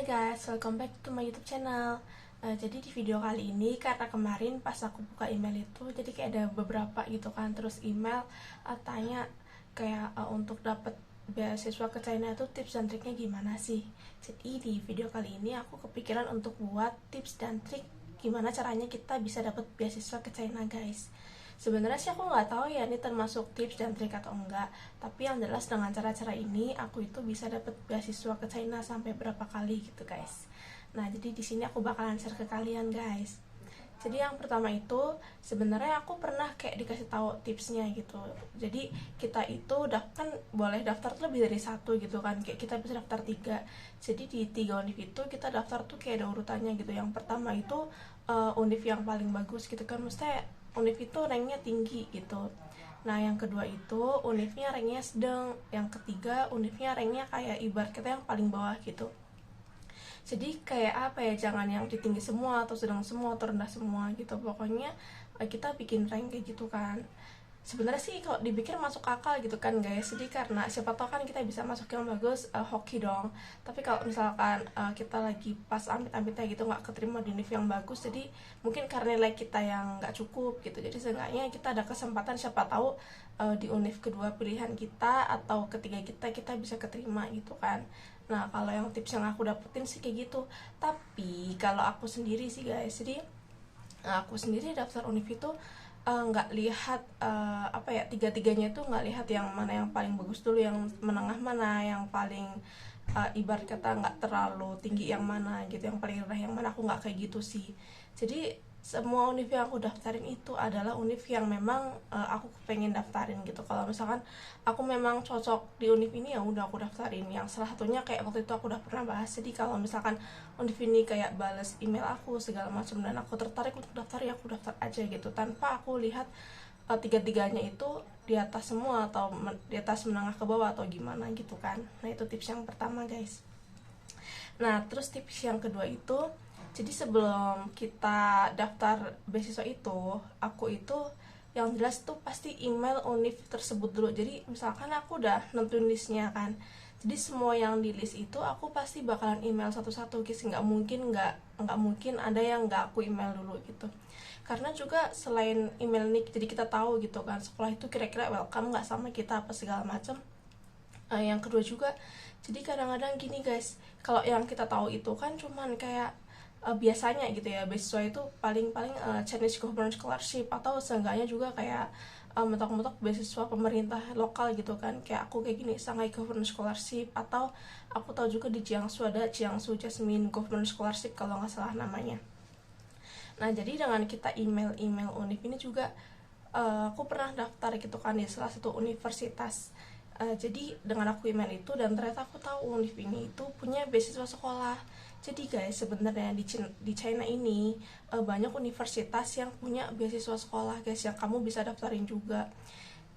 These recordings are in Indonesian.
Hai guys, welcome back to my YouTube channel. Jadi di video kali ini, karena kemarin pas aku buka email itu, jadi kayak ada beberapa gitu kan, terus email tanya kayak untuk dapat beasiswa ke China itu tips dan triknya gimana sih. Jadi di video kali ini aku kepikiran untuk buat tips dan trik gimana caranya kita bisa dapat beasiswa ke China guys. Sebenarnya sih aku nggak tahu ya ini termasuk tips dan trik atau enggak, tapi yang jelas dengan cara-cara ini aku itu bisa dapat beasiswa ke China sampai berapa kali gitu guys. Nah jadi di sini aku bakalan share ke kalian guys. Jadi yang pertama itu sebenarnya aku pernah kayak dikasih tahu tipsnya gitu. Jadi kita itu kan boleh daftar tuh lebih dari satu gitu kan, kayak kita bisa daftar 3. Jadi di 3 univ itu kita daftar tuh kayak ada urutannya gitu. Yang pertama itu univ yang paling bagus gitu kan, maksudnya univ itu ranknya tinggi gitu. Nah yang kedua itu univnya ranknya sedang. Yang ketiga univnya ranknya kayak ibarat kita yang paling bawah gitu. Jadi kayak apa ya, jangan yang tinggi semua atau sedang semua atau rendah semua gitu. Pokoknya kita bikin rank kayak gitu kan. Sebenarnya sih kalau dipikir masuk akal gitu kan guys. Jadi karena siapa tahu kan kita bisa masuk yang bagus, hoki dong. Tapi kalau misalkan kita lagi pas amit-amitnya gitu nggak keterima di univ yang bagus, jadi mungkin karena nilai kita yang nggak cukup gitu. Jadi seenggaknya kita ada kesempatan, siapa tahu di univ kedua pilihan kita atau ketiga kita bisa keterima gitu kan. Nah kalau yang tips yang aku dapetin sih kayak gitu. Tapi kalau aku sendiri sih guys, jadi aku sendiri daftar univ itu nggak lihat apa ya, tiga-tiganya itu nggak lihat yang mana yang paling bagus dulu, yang menengah mana, yang paling ibarat kata nggak terlalu tinggi yang mana gitu, yang paling rendah yang mana. Aku nggak kayak gitu sih. Jadi semua univ yang aku daftarin itu adalah univ yang memang aku pengen daftarin gitu. Kalau misalkan aku memang cocok di univ ini ya udah aku daftarin. Yang salah satunya kayak waktu itu aku udah pernah bahas. Jadi kalau misalkan univ ini kayak balas email aku segala macam dan aku tertarik untuk daftar, ya aku daftar aja gitu tanpa aku lihat tiga-tiganya itu di atas semua atau di atas menengah ke bawah atau gimana gitu kan. Nah itu tips yang pertama guys. Nah terus tips yang kedua itu, jadi sebelum kita daftar beasiswa itu, aku itu yang jelas tuh pasti email univ tersebut dulu. Jadi misalkan aku udah nentuin listnya kan, jadi semua yang di list itu aku pasti bakalan email satu-satu guys. Nggak mungkin ada yang nggak aku email dulu gitu. Karena juga selain email nih, jadi kita tahu gitu kan sekolah itu kira-kira welcome nggak sama kita apa segala macam. Yang kedua juga, jadi kadang-kadang gini guys, kalau yang kita tahu itu kan cuman kayak biasanya gitu ya, beasiswa itu paling-paling Chinese Government Scholarship, atau seenggaknya juga kayak mentok-mentok beasiswa pemerintah lokal gitu kan. Kayak aku kayak gini, Shanghai Government Scholarship, atau aku tahu juga di Jiangsu ada Jiangsu Jasmine Government Scholarship kalau nggak salah namanya. Nah jadi dengan kita email univ ini juga, aku pernah daftar gitu kan di salah satu universitas. Jadi dengan aku email itu, dan ternyata aku tahu univ ini itu punya beasiswa sekolah. Jadi guys sebenarnya di China ini banyak universitas yang punya beasiswa sekolah guys, yang kamu bisa daftarin juga.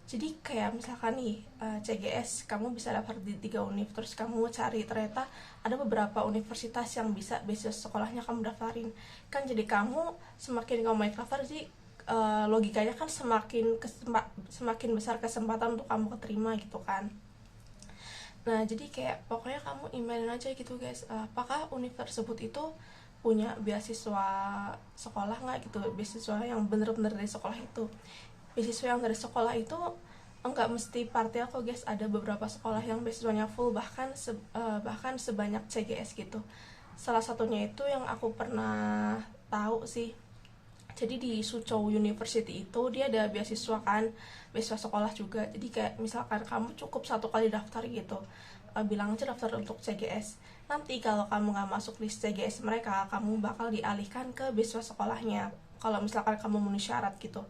Jadi kayak misalkan nih CGS kamu bisa daftar di 3 univ, terus kamu cari ternyata ada beberapa universitas yang bisa beasiswa sekolahnya kamu daftarin kan. Jadi kamu semakin kamu mau daftar, jadi logikanya kan semakin besar kesempatan untuk kamu keterima gitu kan. Nah jadi kayak pokoknya kamu emailin aja gitu guys, apakah univ tersebut itu punya beasiswa sekolah nggak gitu, beasiswa yang bener-bener dari sekolah itu. Beasiswa yang dari sekolah itu enggak mesti partial kok guys, ada beberapa sekolah yang beasiswanya full, bahkan sebanyak CGS gitu. Salah satunya itu yang aku pernah tahu sih, jadi di Suzhou University itu dia ada beasiswa kan, beasiswa sekolah juga. Jadi kayak misalkan kamu cukup satu kali daftar gitu, bilang aja daftar untuk CGS. Nanti kalau kamu nggak masuk list CGS mereka, kamu bakal dialihkan ke beasiswa sekolahnya kalau misalkan kamu memenuhi syarat gitu.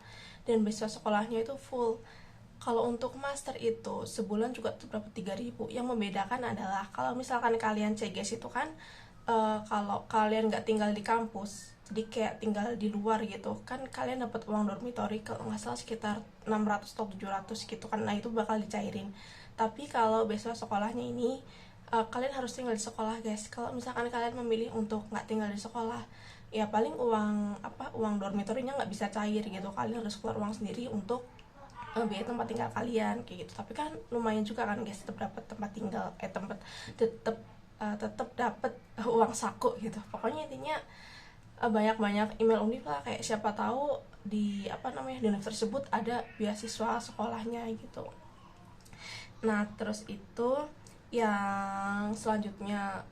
Dan beasiswa sekolahnya itu full. Kalau untuk master itu sebulan juga tuh berapa, 3.000. Yang membedakan adalah kalau misalkan kalian CGS itu kan, kalau kalian nggak tinggal di kampus, jadi kayak tinggal di luar gitu kan, kalian dapat uang dormitory kalau nggak salah sekitar 600 atau 700 gitu kan. Nah itu bakal dicairin. Tapi kalau beasiswa sekolahnya ini, kalian harus tinggal di sekolah guys. Kalau misalkan kalian memilih untuk nggak tinggal di sekolah, ya paling uang dormitorynya nggak bisa cair gitu, kalian harus keluar uang sendiri untuk biaya tempat tinggal kalian kayak gitu. Tapi kan lumayan juga kan guys, tetap dapat tempat tinggal, tetap tetap dapet uang saku gitu. Pokoknya intinya banyak-banyak email Univ lah, kayak siapa tahu di di Univ tersebut ada beasiswa sekolahnya gitu. Nah terus itu yang selanjutnya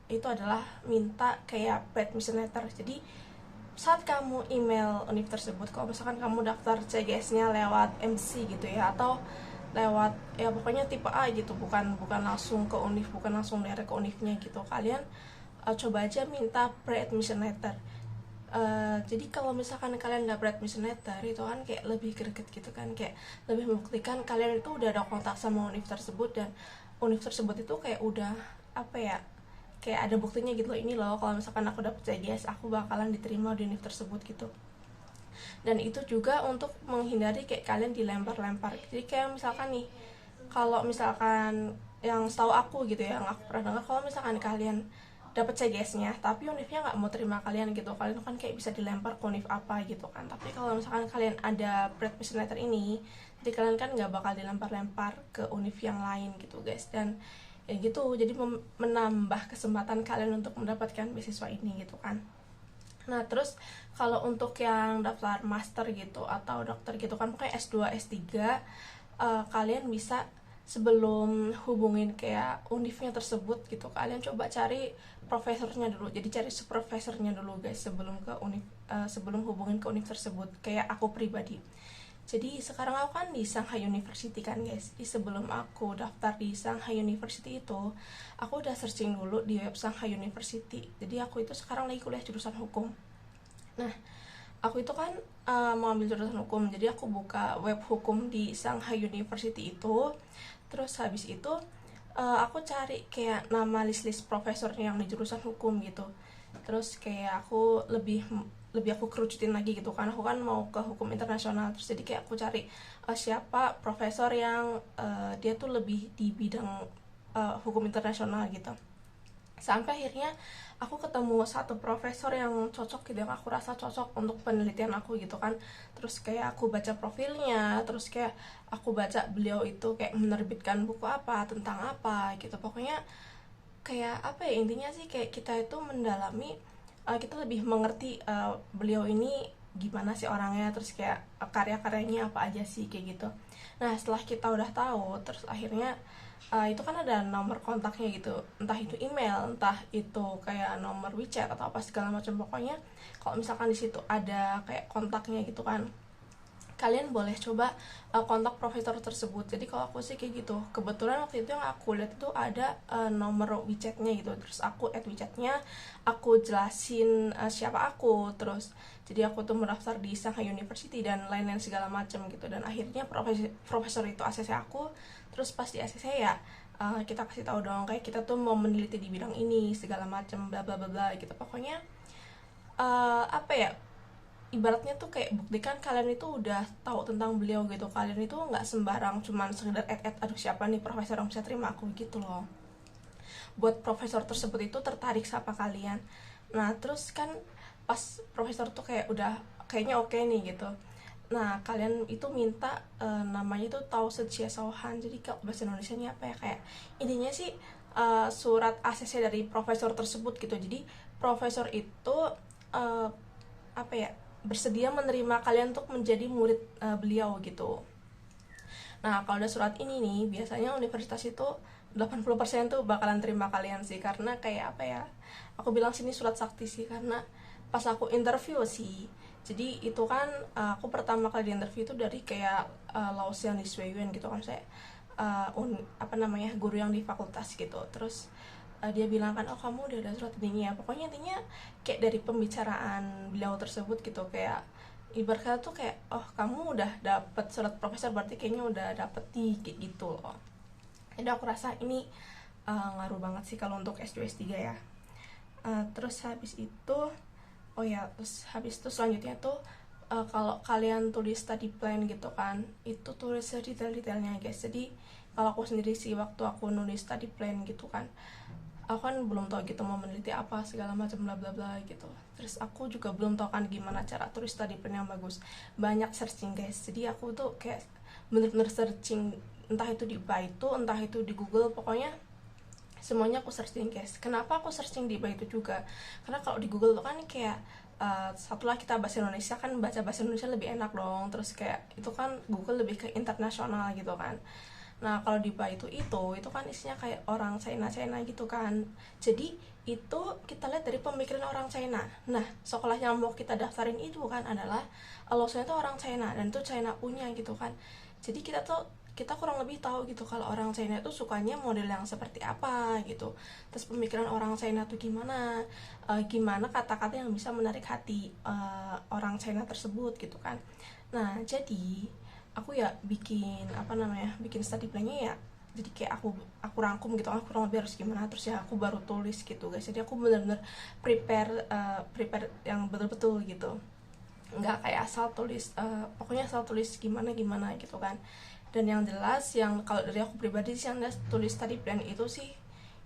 itu adalah minta kayak pre-admission letter. Jadi saat kamu email Univ tersebut, kalau misalkan kamu daftar CGS-nya lewat MC gitu ya, atau lewat ya pokoknya tipe A gitu, bukan langsung ke Univ, bukan langsung direct ke Univnya gitu, kalian coba aja minta pre-admission letter. Jadi kalau misalkan kalian nggak pre-admission letter, itu kan kayak lebih greget gitu kan, kayak lebih membuktikan kalian itu udah ada kontak sama Univ tersebut, dan Univ tersebut itu kayak udah kayak ada buktinya gitu loh, ini loh kalau misalkan aku dapet CGS aku bakalan diterima di Univ tersebut gitu. Dan itu juga untuk menghindari kayak kalian dilempar-lempar. Jadi kayak misalkan nih, kalau misalkan yang setahu aku gitu ya, yang aku pernah dengar, kalau misalkan kalian dapat CGS-nya tapi Univnya nggak mau terima kalian gitu, kalian kan kayak bisa dilempar ke Univ apa gitu kan. Tapi kalau misalkan kalian ada pre-admission letter ini, jadi kalian kan nggak bakal dilempar-lempar ke Univ yang lain gitu guys. Dan ya gitu, jadi menambah kesempatan kalian untuk mendapatkan beasiswa ini gitu kan. Nah terus kalau untuk yang daftar master gitu atau dokter gitu kan, pokoknya S2, S3, kalian bisa sebelum hubungin kayak Univnya tersebut gitu, kalian coba cari profesornya dulu. Jadi cari supervisornya dulu guys sebelum ke Univ, sebelum hubungin ke Univ tersebut. Kayak aku pribadi, jadi sekarang aku kan di Shanghai University kan guys. Jadi sebelum aku daftar di Shanghai University itu, aku udah searching dulu di web Shanghai University. Jadi aku itu sekarang lagi kuliah jurusan hukum. Nah aku itu kan mau ambil jurusan hukum, jadi aku buka web hukum di Shanghai University itu. Terus habis itu aku cari kayak nama list-list profesornya yang di jurusan hukum gitu. Terus kayak aku lebih aku kerucutin lagi gitu kan, aku kan mau ke hukum internasional. Terus jadi kayak aku cari siapa profesor yang dia tuh lebih di bidang hukum internasional gitu. Sampai akhirnya aku ketemu satu profesor yang cocok gitu, yang aku rasa cocok untuk penelitian aku gitu kan. Terus kayak aku baca profilnya, terus kayak aku baca beliau itu kayak menerbitkan buku apa, tentang apa gitu. Pokoknya kayak intinya sih kayak kita itu mendalami, kita lebih mengerti beliau ini gimana sih orangnya, terus kayak karya-karyanya apa aja sih kayak gitu. Nah setelah kita udah tahu, terus akhirnya itu kan ada nomor kontaknya gitu, entah itu email, entah itu kayak nomor WeChat atau apa segala macam. Pokoknya kalau misalkan di situ ada kayak kontaknya gitu kan, kalian boleh coba kontak profesor tersebut. Jadi kalau aku sih kayak gitu, kebetulan waktu itu yang aku lihat itu ada nomor WeChatnya gitu. Terus aku add WeChatnya, aku jelasin siapa aku, terus jadi aku tuh mendaftar di Shanghai University dan lain-lain segala macam gitu. Dan akhirnya profesor itu ACC aku. Terus pas di ACC ya kita kasih tahu dong kayak kita tuh mau meneliti di bidang ini segala macam bla bla bla bla gitu. Pokoknya ibaratnya tuh kayak buktikan kalian itu udah tahu tentang beliau gitu. Kalian itu nggak sembarang cuman sekedar add aduh siapa nih profesor yang bisa terima aku gitu loh. Buat profesor tersebut itu tertarik sama kalian. Nah terus kan pas profesor tuh kayak udah kayaknya oke nih gitu, nah kalian itu minta namanya itu Tao Secia Sauhan. Jadi kalau bahasa Indonesia nya apa ya, kayak intinya sih surat ACC dari profesor tersebut gitu. Jadi profesor itu bersedia menerima kalian untuk menjadi murid beliau gitu. Nah kalau ada surat ini nih, biasanya universitas itu 80% tuh bakalan terima kalian sih. Karena kayak aku bilang sini surat sakti sih, karena pas aku interview sih, jadi itu kan aku pertama kali di interview itu dari kayak Lausian di Sweden gitu kan, saya guru yang di fakultas gitu. Terus dia bilang kan, oh kamu udah ada surat ini ya. Pokoknya intinya kayak dari pembicaraan beliau tersebut gitu, kayak ibaratnya tuh kayak oh kamu udah dapet surat profesor berarti kayaknya udah dapet nih kayak gitu loh. Jadi aku rasa ini ngaruh banget sih kalau untuk S2 S3 ya. Terus habis itu habis itu selanjutnya tuh kalau kalian tulis study plan gitu kan, itu tulis sedetail-detailnya guys. Jadi kalau aku sendiri sih waktu aku nulis study plan gitu kan, aku kan belum tahu gitu mau meneliti apa segala macam bla bla bla gitu. Terus aku juga belum tahu kan gimana cara tulis study plan yang bagus. Banyak searching guys. Jadi aku tuh kayak bener-bener searching, entah itu di Baidu, entah itu di Google, pokoknya semuanya aku searching guys. Kenapa aku searching di Baitu juga? Karena kalau di Google tuh kan kayak setelah kita bahasa Indonesia kan baca bahasa Indonesia lebih enak dong, terus kayak itu kan Google lebih ke internasional gitu kan. Nah kalau di Baitu itu kan isinya kayak orang China gitu kan. Jadi itu kita lihat dari pemikiran orang China. Nah sekolah yang mau kita daftarin itu kan adalah lulusannya itu orang China, dan itu China punya gitu kan. Jadi kita kurang lebih tahu gitu kalau orang China itu sukanya model yang seperti apa gitu, terus pemikiran orang China tuh gimana, gimana kata-kata yang bisa menarik hati orang China tersebut gitu kan. Nah jadi aku ya bikin study plan-nya ya, jadi kayak aku rangkum gitu kan kurang lebih harus gimana, terus ya aku baru tulis gitu guys. Jadi aku benar-benar prepare yang betul-betul gitu, nggak kayak asal tulis, pokoknya asal tulis gimana gimana gitu kan. Dan yang jelas, yang kalau dari aku pribadi sih, yang jelas tulis study plan itu sih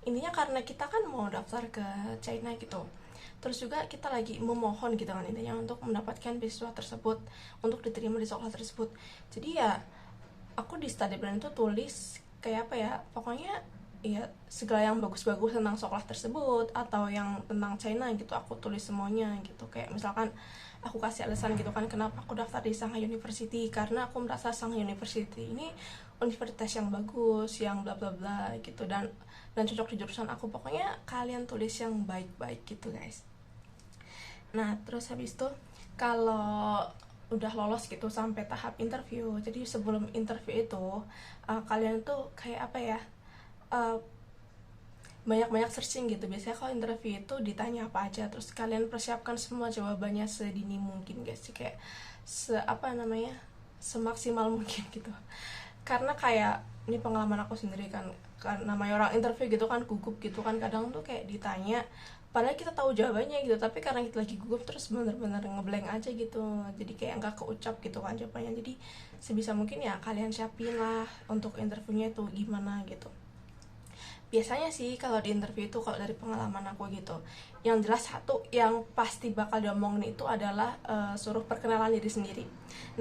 intinya karena kita kan mau daftar ke China gitu, terus juga kita lagi memohon gitu kan intinya untuk mendapatkan beasiswa tersebut, untuk diterima di sekolah tersebut. Jadi ya aku di study plan itu tulis kayak apa ya, pokoknya ya segala yang bagus-bagus tentang sekolah tersebut atau yang tentang China gitu aku tulis semuanya gitu. Kayak misalkan aku kasih alasan gitu kan kenapa aku daftar di Shanghai University, karena aku merasa Shanghai University ini universitas yang bagus, yang bla bla bla gitu, dan cocok di jurusan aku. Pokoknya kalian tulis yang baik-baik gitu guys. Nah terus habis itu kalau udah lolos gitu sampai tahap interview, jadi sebelum interview itu kalian tuh kayak apa ya, banyak-banyak searching gitu. Biasanya kalau interview itu ditanya apa aja, terus kalian persiapkan semua jawabannya sedini mungkin guys, kayak semaksimal mungkin gitu. Karena kayak ini pengalaman aku sendiri kan, karena namanya orang interview gitu kan gugup gitu kan, kadang tuh kayak ditanya padahal kita tahu jawabannya gitu, tapi karena kita lagi gugup terus bener-bener ngeblank aja gitu, jadi kayak nggak keucap gitu kan jawabannya. Jadi sebisa mungkin ya kalian siapin lah untuk interviewnya itu gimana gitu. Biasanya sih kalau di interview itu, kalau dari pengalaman aku gitu, yang jelas satu yang pasti bakal diomongin itu adalah suruh perkenalan diri sendiri.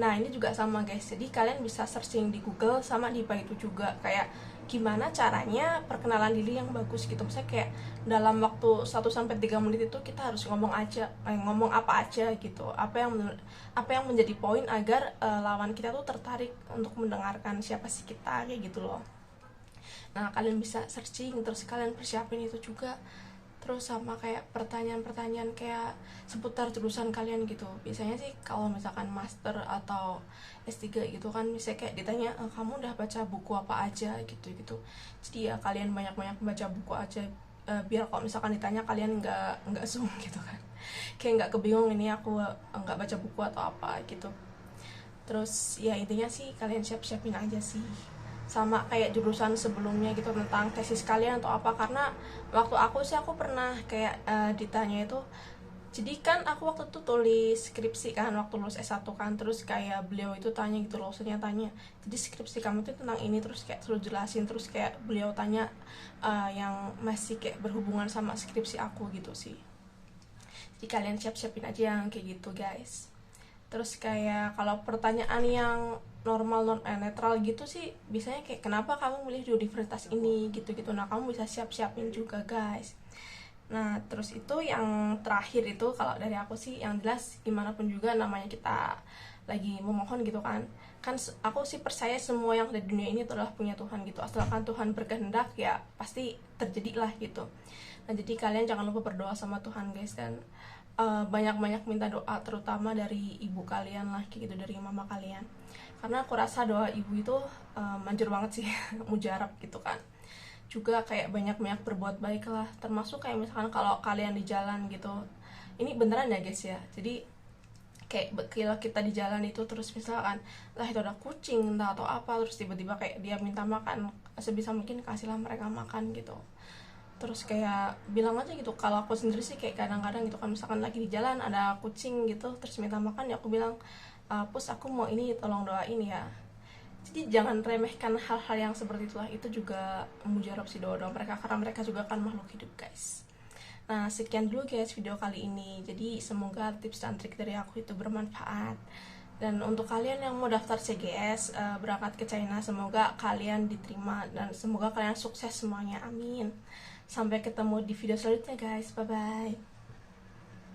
Nah ini juga sama guys, jadi kalian bisa searching di Google sama di Baidu juga, kayak gimana caranya perkenalan diri yang bagus gitu. Misalnya kayak dalam waktu 1 sampai 3 menit itu kita harus ngomong apa aja gitu, apa yang menjadi poin agar lawan kita tuh tertarik untuk mendengarkan siapa sih kita, kayak gitu loh. Nah kalian bisa searching, terus kalian persiapin itu juga. Terus sama kayak pertanyaan-pertanyaan kayak seputar jurusan kalian gitu. Biasanya sih kalau misalkan master atau S3 gitu kan, misalnya kayak ditanya kamu udah baca buku apa aja gitu. Jadi ya kalian banyak-banyak baca buku aja, biar kalau misalkan ditanya kalian nggak zoom gitu kan, kayak nggak kebingung ini aku nggak baca buku atau apa gitu. Terus ya intinya sih kalian siap-siapin aja sih, sama kayak jurusan sebelumnya gitu tentang tesis kalian atau apa. Karena waktu aku pernah kayak ditanya itu, jadi kan aku waktu itu tulis skripsi kan waktu lulus S1 kan, terus kayak beliau itu tanya gitu loh, maksudnya tanya, jadi skripsi kamu itu tentang ini, terus kayak selalu jelasin, terus kayak beliau tanya yang masih kayak berhubungan sama skripsi aku gitu sih. Jadi kalian siap-siapin aja yang kayak gitu guys. Terus kayak kalau pertanyaan yang netral gitu sih, biasanya kayak kenapa kamu milih di universitas ini gitu-gitu. Nah kamu bisa siap-siapin juga guys. Nah terus itu yang terakhir itu kalau dari aku sih, yang jelas gimana pun juga namanya kita lagi memohon gitu kan, aku sih percaya semua yang ada di dunia ini adalah punya Tuhan gitu. Asalkan Tuhan berkehendak ya pasti terjadilah gitu. Nah jadi kalian jangan lupa berdoa sama Tuhan guys, dan banyak-banyak minta doa, terutama dari ibu kalian lah gitu, dari mama kalian. Karena aku rasa doa ibu itu manjur banget sih mujarab gitu kan. Juga kayak banyak-banyak berbuat baik lah, termasuk kayak misalkan kalau kalian di jalan gitu, ini beneran ya guys ya, jadi kayak kalau kita di jalan itu terus misalkan lah itu ada kucing entah atau apa, terus tiba-tiba kayak dia minta makan, sebisa mungkin kasihlah mereka makan gitu. Terus kayak bilang aja gitu. Kalau aku sendiri sih kayak kadang-kadang gitu kan, misalkan lagi di jalan ada kucing gitu terus minta makan, ya aku bilang pus aku mau ini tolong doain ya. Jadi jangan remehkan hal-hal yang seperti itulah, itu juga mujarab sih doa mereka, karena mereka juga kan makhluk hidup guys. Nah sekian dulu guys video kali ini, jadi semoga tips dan trik dari aku itu bermanfaat. Dan untuk kalian yang mau daftar CGS berangkat ke China, semoga kalian diterima dan semoga kalian sukses semuanya, amin. Sampai ketemu di video selanjutnya guys, bye bye.